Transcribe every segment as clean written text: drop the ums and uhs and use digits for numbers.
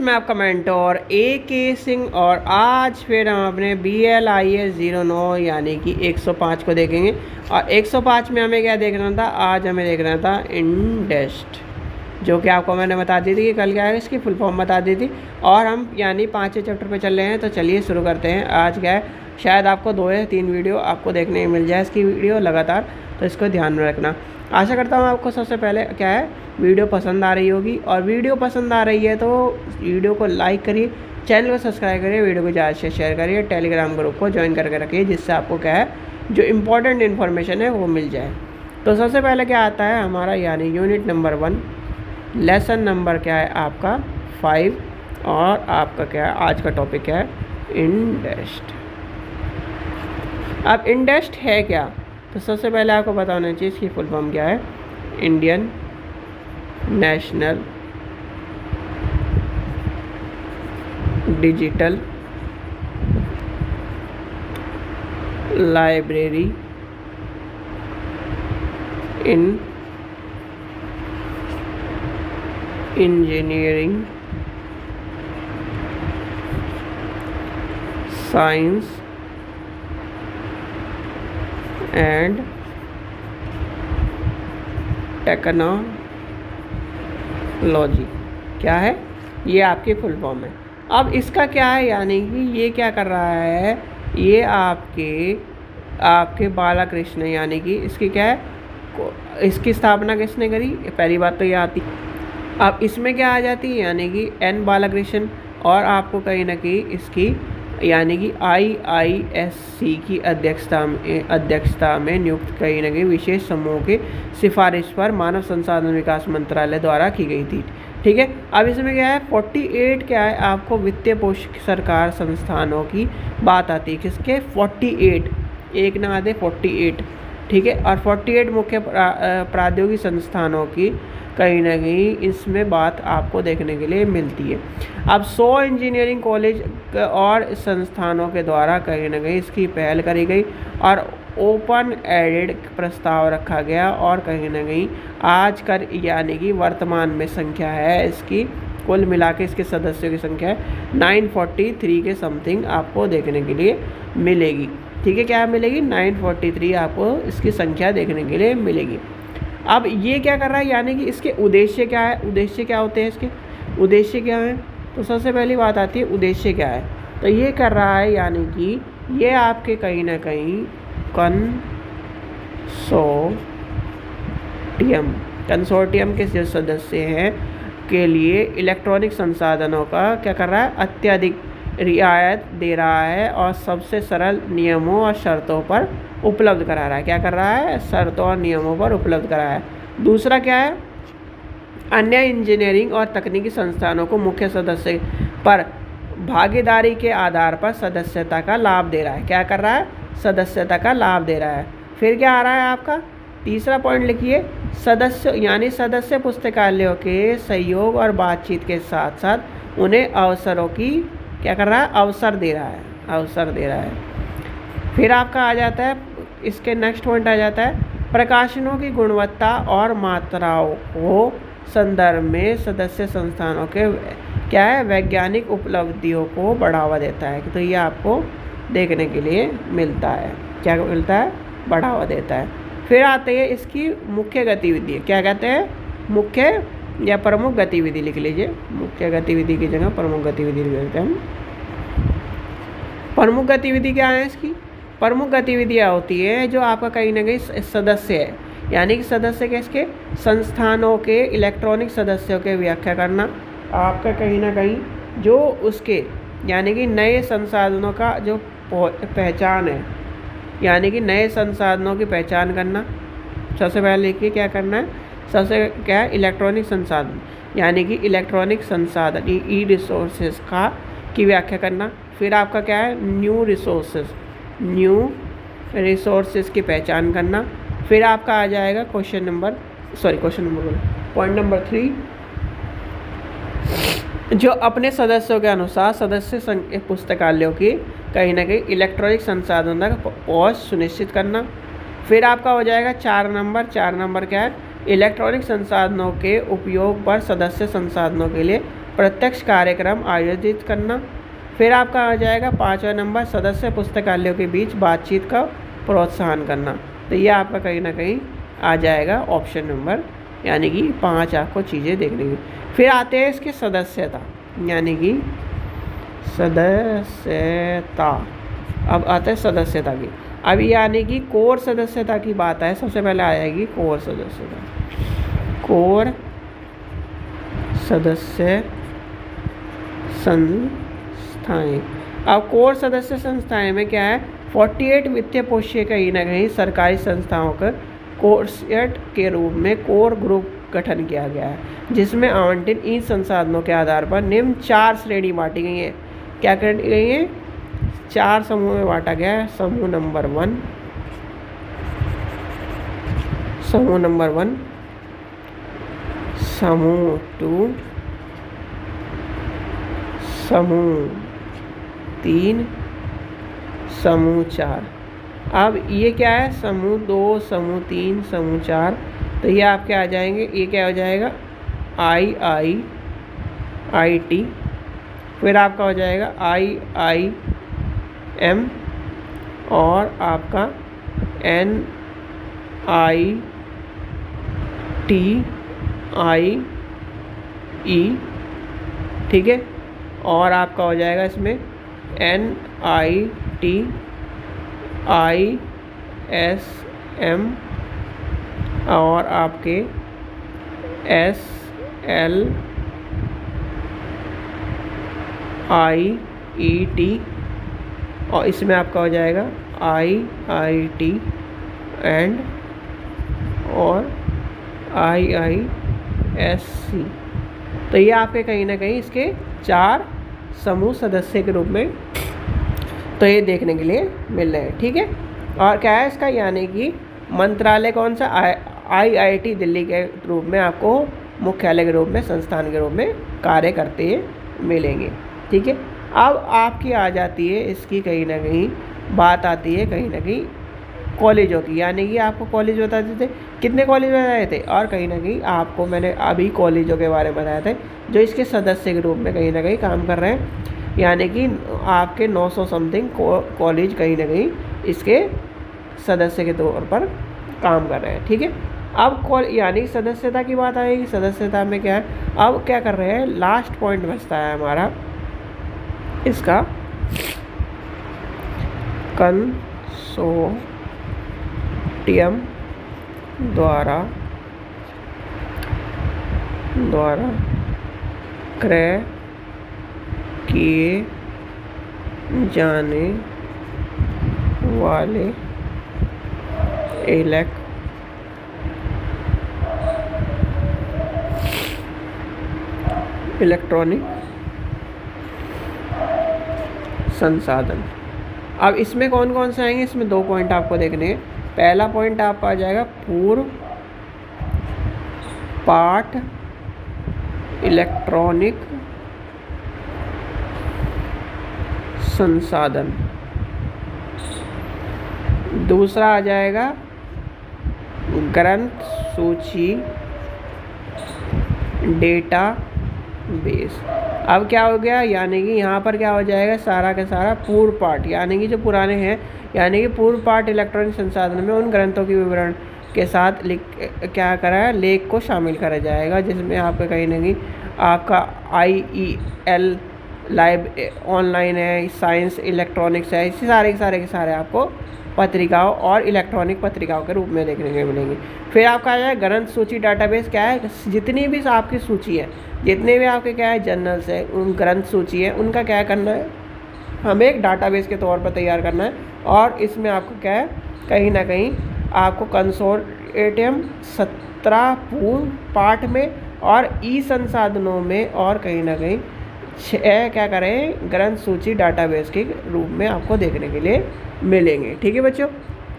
मैं आपका mentor AK Singh और आज फिर हम अपने BLIS 09 यानी कि 105 को देखेंगे। और 105 में हमें क्या देखना था, आज हमें देखना था इंडेस्ट, जो कि आपको मैंने बता दी थी कि कल क्या है, इसकी फुल फॉर्म बता दी थी। और हम यानी 5वें चैप्टर पे चल रहे हैं, तो चलिए शुरू करते हैं। आज क्या है, शायद आपको 2 या 3 वीडियो आपको देखने मिल जाए इसकी वीडियो लगातार, तो इसको ध्यान में रखना। आशा करता हूँ आपको सबसे पहले क्या है, वीडियो पसंद आ रही होगी। और वीडियो पसंद आ रही है तो वीडियो को लाइक करिए, चैनल को सब्सक्राइब करिए, वीडियो को ज़्यादा से शेयर करिए, टेलीग्राम ग्रुप को ज्वाइन करके रखिए, जिससे आपको क्या है, जो इम्पोर्टेंट इन्फॉर्मेशन है वो मिल जाए। तो सबसे पहले क्या आता है हमारा, यानी यूनिट नंबर 1, लेसन नंबर क्या है आपका 5, और आपका क्या है आज का टॉपिक क्या है, इंडेस्ट। अब इंडेस्ट है क्या, तो सबसे पहले आपको पता होना चाहिए इसकी फुल फॉर्म क्या है, Indian national digital library in engineering science and technology. क्या है, ये आपकी फुल फॉर्म है। अब इसका क्या है, यानी कि ये क्या कर रहा है, ये आपके बालाकृष्ण, यानी कि इसकी क्या है, इसकी स्थापना किसने करी, पहली बात तो ये आती। अब इसमें क्या आ जाती है, यानी कि N बालाकृष्ण, और आपको कहीं ना कहीं इसकी यानी कि IISC की अध्यक्षता में नियुक्त कहीं ना कहीं विशेष समूह के सिफारिश पर मानव संसाधन विकास मंत्रालय द्वारा की गई थी। ठीक है। अब इसमें क्या है, 48 क्या है, आपको वित्तीय पोषित सरकार संस्थानों की बात आती है। किसके, 48, एक ना आते 48। ठीक है। और 48 मुख्य प्रौद्योगिकी संस्थानों की कहीं ना कहीं इसमें बात आपको देखने के लिए मिलती है। अब 100 इंजीनियरिंग कॉलेज और संस्थानों के द्वारा कहीं ना कहीं इसकी पहल करी गई और ओपन एडेड प्रस्ताव रखा गया, और कहीं ना कहीं आज कर यानी कि वर्तमान में संख्या है इसकी, कुल मिला के इसके सदस्यों की संख्या है 943 के समथिंग आपको देखने के लिए मिलेगी। ठीक है, क्या मिलेगी, 943 आपको इसकी संख्या देखने के लिए मिलेगी। अब ये क्या कर रहा है, यानी कि इसके उद्देश्य क्या है, उद्देश्य क्या होते हैं इसके, उद्देश्य क्या है, तो सबसे पहली बात आती है उद्देश्य क्या है। तो ये कर रहा है, यानी कि ये आपके कहीं ना कहीं कंसोर्टियम के जो सदस्य हैं के लिए इलेक्ट्रॉनिक संसाधनों का क्या कर रहा है, अत्यधिक रियायत दे रहा है और सबसे सरल नियमों और शर्तों पर उपलब्ध करा रहा है। क्या कर रहा है, शर्तों और नियमों पर उपलब्ध करा है। दूसरा क्या है, अन्य इंजीनियरिंग और तकनीकी संस्थानों को मुख्य सदस्य पर भागीदारी के आधार पर सदस्यता का लाभ दे रहा है। क्या कर रहा है, सदस्यता का लाभ दे रहा है। फिर क्या आ रहा है आपका, तीसरा पॉइंट लिखिए, सदस्य यानी सदस्य पुस्तकालयों के सहयोग और बातचीत के साथ साथ उन्हें अवसरों की क्या कर रहा है, अवसर दे रहा है, अवसर दे रहा है। फिर आपका आ जाता है, इसके नेक्स्ट पॉइंट आ जाता है, प्रकाशनों की गुणवत्ता और मात्राओं को संदर्भ में सदस्य संस्थानों के क्या है, वैज्ञानिक उपलब्धियों को बढ़ावा देता है। तो ये आपको देखने के लिए मिलता है, क्या मिलता है, बढ़ावा देता है। फिर आते हैं इसकी मुख्य गतिविधि, क्या कहते हैं, मुख्य या प्रमुख गतिविधि लिख लीजिए, मुख्य गतिविधि की जगह प्रमुख गतिविधि लिख लेते हैं। प्रमुख गतिविधि क्या है इसकी, प्रमुख गतिविधियाँ होती है जो आपका कहीं ना कहीं सदस्य है, यानी कि सदस्य के इसके संस्थानों के इलेक्ट्रॉनिक सदस्यों के व्याख्या करना, आपका कहीं ना कहीं जो उसके यानी कि नए संसाधनों का जो पहचान है, यानी कि नए संसाधनों की पहचान करना। सबसे पहले लिखिए क्या करना है, सबसे क्या है, इलेक्ट्रॉनिक संसाधन, यानी कि इलेक्ट्रॉनिक संसाधन ई रिसोर्सेज की व्याख्या करना। फिर आपका क्या है, न्यू रिसोर्सेज की पहचान करना। फिर आपका आ जाएगा पॉइंट नंबर 3, जो अपने सदस्यों के अनुसार सदस्य पुस्तकालयों की कहीं ना कहीं इलेक्ट्रॉनिक संसाधनों तक पहुँच सुनिश्चित करना। फिर आपका हो जाएगा 4 नंबर क्या है, इलेक्ट्रॉनिक संसाधनों के उपयोग पर सदस्य संसाधनों के लिए प्रत्यक्ष कार्यक्रम आयोजित करना। फिर आपका आ जाएगा 5वां नंबर, सदस्य पुस्तकालयों के बीच बातचीत का प्रोत्साहन करना। तो ये आपका कहीं ना कहीं आ जाएगा ऑप्शन नंबर, यानी कि 5 आपको चीज़ें देखने की। फिर आते हैं इसके सदस्यता, यानी कि सदस्यता। अब आता है सदस्यता की। अब यानी कि कोर सदस्यता की बात है, सबसे पहले आ जाएगी कोर सदस्यता। कोर सदस्य संस्थाएं। अब कोर सदस्य संस्थाएं में क्या है, 48 वित्तीय पोष्य कहीं ना कहीं सरकारी संस्थाओं का कोर्सेट के रूप में कोर ग्रुप गठन किया गया है, जिसमें आवंटन इन संसाधनों के आधार पर निम्न 4 श्रेणी बांटी गई है। क्या कर गई है, 4 समूह में बांटा गया है। समूह नंबर 1, समूह नंबर 1, समूह 2, समूह 3, समूह 4। अब ये क्या है, समूह 2, समूह 3, समूह 4। तो ये आपके आ जाएंगे, ये क्या हो जाएगा, IIIT। फिर आपका हो जाएगा IIM और आपका NITIE, ठीक है। और आपका हो जाएगा इसमें NITISM और आपके SLIET, और इसमें आपका हो जाएगा IIT एंड और IISC। तो ये आपके कहीं ना कहीं इसके 4 समूह सदस्य के रूप में तो ये देखने के लिए मिल रहे हैं, ठीक है। और क्या है इसका, यानी कि मंत्रालय कौन सा, IIT दिल्ली के रूप में आपको मुख्यालय के रूप में, संस्थान के रूप में कार्य करते मिलेंगे, ठीक है। अब आपकी आ जाती है इसकी कहीं ना कहीं बात आती है कहीं ना कहीं कॉलेजों की, यानी कि आपको कॉलेज बताते थे, कितने कॉलेज बताए थे, और कहीं ना कहीं आपको मैंने अभी कॉलेजों के बारे में बताया था जो इसके सदस्य के रूप में कहीं ना कहीं काम कर रहे हैं, यानी कि आपके 900 समथिंग कॉलेज कहीं ना कहीं इसके सदस्य के तौर पर काम कर रहे हैं, ठीक है। अब यानी सदस्यता की बात आएगी, सदस्यता में क्या है, अब क्या कर रहे हैं, लास्ट पॉइंट बचता है हमारा इसका कंसोर्टियम द्वारा क्रय किए जाने वाले इलेक्ट्रॉनिक संसाधन। अब इसमें कौन कौन से आएंगे, इसमें 2 पॉइंट आपको देखने हैं। पहला पॉइंट आपका आ जाएगा पूर्व पाठ इलेक्ट्रॉनिक संसाधन। दूसरा आ जाएगा ग्रंथ सूची डेटा बेस। अब क्या हो गया, यानी कि यहाँ पर क्या हो जाएगा, सारा का सारा पूर्व पाठ, यानी कि जो पुराने हैं, यानी कि पूर्व पाठ इलेक्ट्रॉनिक संसाधन में उन ग्रंथों के विवरण के साथ क्या करा है, लेख को शामिल करा जाएगा, जिसमें आपका कहीं ना कहीं आपका IEL लाइव ऑनलाइन है, साइंस इलेक्ट्रॉनिक्स है, इसी सारे के सारे आपको पत्रिकाओं और इलेक्ट्रॉनिक पत्रिकाओं के रूप में देखने को मिलेंगे। फिर आपका आ जाए ग्रंथ सूची डाटाबेस। क्या है, जितनी भी आपकी सूची है, जितने भी आपके क्या है जर्नल्स है, उन ग्रंथ सूची है, उनका क्या करना है, हमें एक डाटाबेस के तौर पर तैयार करना है। और इसमें आपको क्या है, कहीं ना कहीं आपको कंसोर्टियम 17 पूर्व पाठ में और ई संसाधनों में और कहीं ना कहीं 6 क्या करें, ग्रंथ सूची डाटाबेस के रूप में आपको देखने के लिए मिलेंगे, ठीक है बच्चों।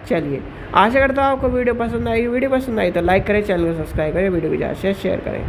चलिए, आशा करता हूँ आपको वीडियो पसंद आई। वीडियो पसंद आई तो लाइक करें, चैनल को सब्सक्राइब करें, वीडियो को ज़्यादा से शेयर करें।